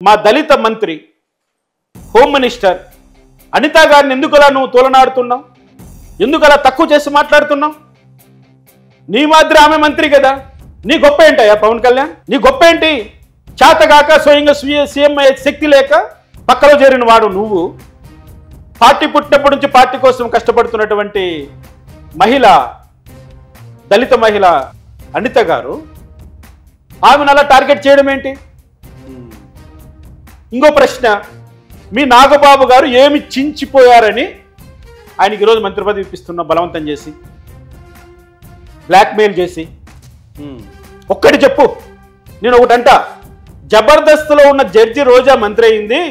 మా దళిత మంత్రి home minister Anita గారిని ఎందుకలా నువ్వు తోలనాడుతున్నావు? ఎందుకలా తక్కువ చేసి మాట్లాడుతున్నావు? నీ మాదిరి ఆమె మంత్రి కదా. నీ గొప్ప ఏంటయ్యా పవన్ కళ్యాణ్? నీ గొప్ప ఏంటి? చేతగాక స్వయంగా సీఎం అయ్యే శక్తి లేక పక్కలో చేరిన వాడు నువ్వు. పార్టీ పుట్టినప్పటి నుంచి పార్టీ కోసం కష్టపడుతున్నటువంటి మహిళ, దళిత మహిళ అనిత గారు, ఆమెను అలా టార్గెట్ చేయడం ఏంటి? ఇంకో ప్రశ్న, మీ నాగబాబు గారు ఏమి చించిపోయారని ఆయనకి ఈరోజు మంత్రి పదవి ఇప్పిస్తున్నా బలవంతం చేసి, బ్లాక్మెయిల్ చేసి. ఒక్కటి చెప్పు. నేను ఒకటంట, జబర్దస్త్లో ఉన్న జడ్జి రోజా మంత్రి అయింది,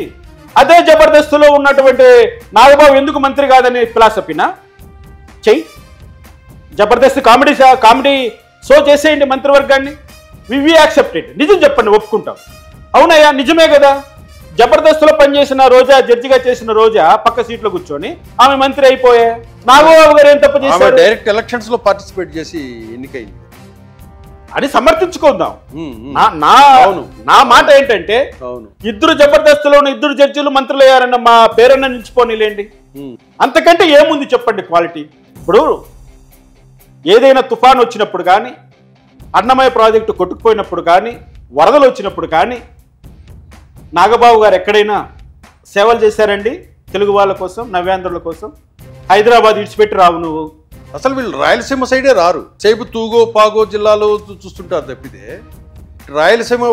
అదే జబర్దస్త్లో ఉన్నటువంటి నాగబాబు ఎందుకు మంత్రి కాదని ఫిలాసఫీనా? చెయ్యి. జబర్దస్త్ కామెడీ షో చేసేయండి మంత్రివర్గాన్ని. వి యాక్సెప్టెడ్. నిజం చెప్పండి, ఒప్పుకుంటాం. అవునయ్యా నిజమే కదా. జబర్దస్త్లో పనిచేసిన రోజా, జడ్జిగా చేసిన రోజా పక్క సీట్లో కూర్చొని ఆమె మంత్రి అయిపోయా. నాగబాబు గారు ఏం తప్పు చేశారు? డైరెక్ట్ ఎలక్షన్స్ లో పార్టిసిపేట్ చేసి ఎన్నికైంది అని సమర్థించుకుందాం. నా మాట ఏంటంటే, ఇద్దరు జబర్దస్త్లో ఉన్న ఇద్దరు జడ్జిలు మంత్రులు అయ్యారన్న మా పేరన్న నిలిచిపోనిలేండి. అంతకంటే ఏముంది చెప్పండి క్వాలిటీ? ఇప్పుడు ఏదైనా తుఫాన్ వచ్చినప్పుడు కానీ, అన్నమయ్య ప్రాజెక్టు కొట్టుకుపోయినప్పుడు కానీ, వరదలు వచ్చినప్పుడు కానీ నాగబాబు గారు ఎక్కడైనా సేవలు చేశారండి తెలుగు వాళ్ళ కోసం, నవ్యాంధ్రుల కోసం? హైదరాబాద్ విడిచిపెట్టి రావు నువ్వు. అసలు వీళ్ళు రాయలసీమ సైడే రారు. చేపు తూగో పాగో జిల్లాలో చూస్తుంటారు తప్పితే రాయలసీమ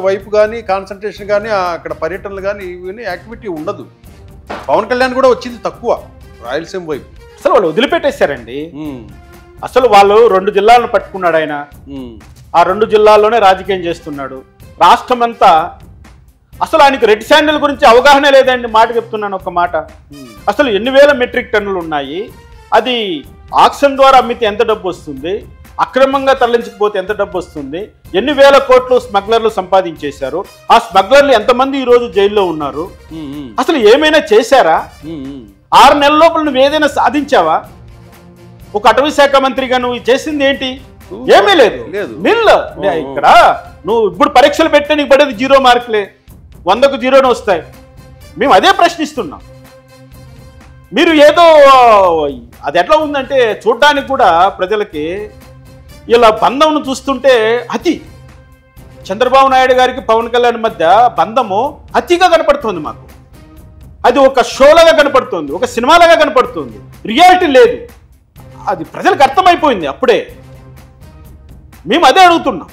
వైపు కానీ కాన్సన్ట్రేషన్ కానీ అక్కడ పర్యటనలు కానీ ఇవన్నీ యాక్టివిటీ ఉండదు. పవన్ కళ్యాణ్ కూడా వచ్చింది తక్కువ రాయలసీమ వైపు. అసలు వాళ్ళు వదిలిపెట్టేశారండి. అసలు వాళ్ళు 2 జిల్లాలను పట్టుకున్నాడు ఆయన. ఆ 2 జిల్లాల్లోనే రాజకీయం చేస్తున్నాడు. రాష్ట్రం అంతా అసలు ఆయనకు రెడ్ శాండిల్ గురించి అవగాహన లేదండి. మాట చెప్తున్నాను ఒక మాట. అసలు ఎన్ని వేల మెట్రిక్ టన్నులు ఉన్నాయి, అది ఆక్షన్ ద్వారా అమ్మితే ఎంత డబ్బు వస్తుంది, అక్రమంగా తరలించకపోతే ఎంత డబ్బు వస్తుంది, ఎన్ని వేల కోట్లు స్మగ్లర్లు సంపాదించేశారు, ఆ స్మగ్లర్లు ఎంతమంది ఈరోజు జైల్లో ఉన్నారు, అసలు ఏమైనా చేశారా? 6 నెలల లోపల నువ్వు ఏదైనా సాధించావా? ఒక అటవీ శాఖ మంత్రిగా నువ్వు చేసింది ఏంటి? ఏమీ లేదు. ఇక్కడ నువ్వు ఇప్పుడు పరీక్షలు పెడితే నీకు పడేది 0 మార్కులే, 100కు 0 వస్తాయి. మేము అదే ప్రశ్నిస్తున్నాం. మీరు ఏదో అది ఎట్లా ఉందంటే చూడ్డానికి కూడా ప్రజలకి ఇలా బంధంను చూస్తుంటే అతి, చంద్రబాబు నాయుడు గారికి పవన్ కళ్యాణ్ మధ్య బంధము అతిగా కనపడుతుంది మాకు. అది ఒక షోలాగా కనపడుతుంది, ఒక సినిమాలాగా కనపడుతుంది, రియాలిటీ లేదు. అది ప్రజలకు అర్థమైపోయింది అప్పుడే. మేము అదే అడుగుతున్నాం.